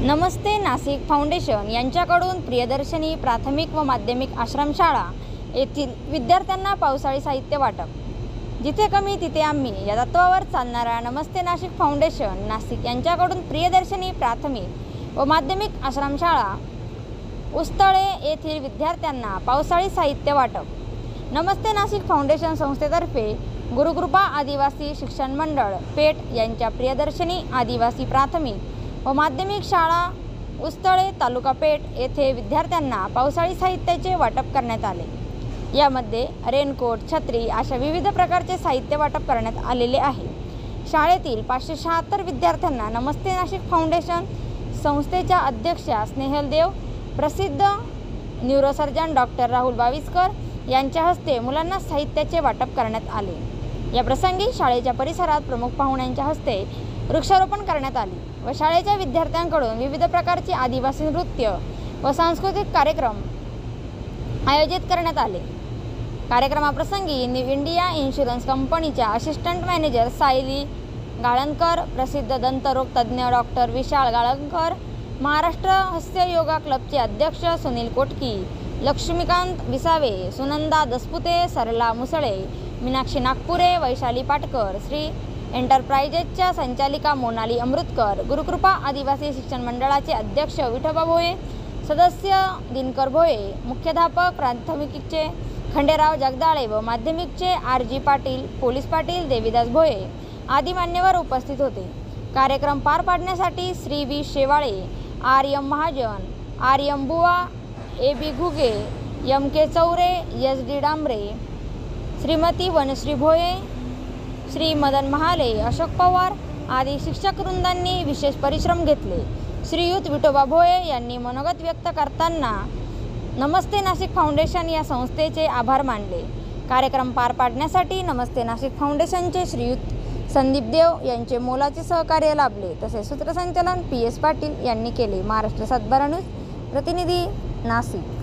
नमस्ते Nashik foundation यांच्याकडून प्रियदर्शनी प्राथमिक व माध्यमिक आश्रमशाळा येथील विद्यार्थ्यांना पावसाळी साहित्य वाटप. जिथे कमी तिथे आम्ही या तत्वावर चालणाऱ्या नमस्ते नाशिक फाउंडेशन नाशिक यांच्याकडून प्रियदर्शनी प्राथमिक व माध्यमिक आश्रमशाळा उस्तळे येथील विद्यार्थ्यांना पावसाळी साहित्य वाटप. नमस्ते नाशिक फाउंडेशन संस्थेतर्फे गुरुकृपा आदिवासी शिक्षण मंडळ पेठ यांच्या प्रियदर्शनी आदिवासी प्राथमिक व माध्यमिक शाळा उस्तळे तालुका पेठ येथे विद्यार्थ्यांना पावसाळी साहित्याचे वाटप करण्यात आले. यामध्ये रेनकोट, छत्री अशा विविध प्रकारचे साहित्य वाटप करण्यात आलेले आहे. शाळेतील 576 विद्यार्थ्यांना नमस्ते नाशिक फाउंडेशन संस्थेच्या अध्यक्षा स्नेहल देव, प्रसिद्ध न्यूरोसर्जन डॉक्टर राहुल बाविस्कर यांच्या हस्ते मुलांना साहित्याचे वाटप करण्यात आले. या प्रसंगी शाळेच्या परिसरात प्रमुख पाहुण्यांच्या हस्ते वृक्षारोपण करण्यात आले व शाळेच्या विद्यार्थ्यांकडून विविध प्रकारचे आदिवासी नृत्य व सांस्कृतिक कार्यक्रम आयोजित करण्यात आले. कार्यक्रमाप्रसंगी न्यू इंडिया इन्शुरन्स कंपनीच्या असिस्टंट मॅनेजर सायली गाळणकर, प्रसिद्ध दंतरोग तज्ज्ञ डॉक्टर विशाल गाळणकर, महाराष्ट्र हास्य योगा क्लबचे अध्यक्ष सुनील कोटकी, लक्ष्मीकांत विसावे, सुनंदा दसपुते, सरला मुसळे, मीनाक्षी नागपुरे, वैशाली पाटकर, श्री एंटरप्राइजेसच्या संचालिका मोनाली अमृतकर, गुरुकृपा आदिवासी शिक्षण मंडळाचे अध्यक्ष विठोबा भोये, सदस्य दिनकर भोये, मुख्याध्यापक प्राथमिकचे खंडेराव जगदाळे व माध्यमिकचे RG पाटील, पोलीस पाटील देवीदास भोये आदी मान्यवर उपस्थित होते. कार्यक्रम पार पाडण्यासाठी Shri V Shewale, RM Mahajan, RM बुवा, AB Ghuge, MK Chaure, SD Dambare, Shrimati Vanashree Bhoye, Shri Madan Mahale, Ashok Pawar आदी शिक्षक वृंदांनी विशेष परिश्रम घेतले. श्रीयुत विठोबा भोये यांनी मनोगत व्यक्त करताना नमस्ते नाशिक फाउंडेशन या संस्थेचे आभार मानले. कार्यक्रम पार पाडण्यासाठी नमस्ते नाशिक फाउंडेशनचे श्रीयुत संदीप देव यांचे मोलाचे सहकार्य लाभले. तसेच सूत्रसंचालन PS पाटील यांनी केले. महाराष्ट्र सातबारा न्यूज प्रतिनिधी नाशिक.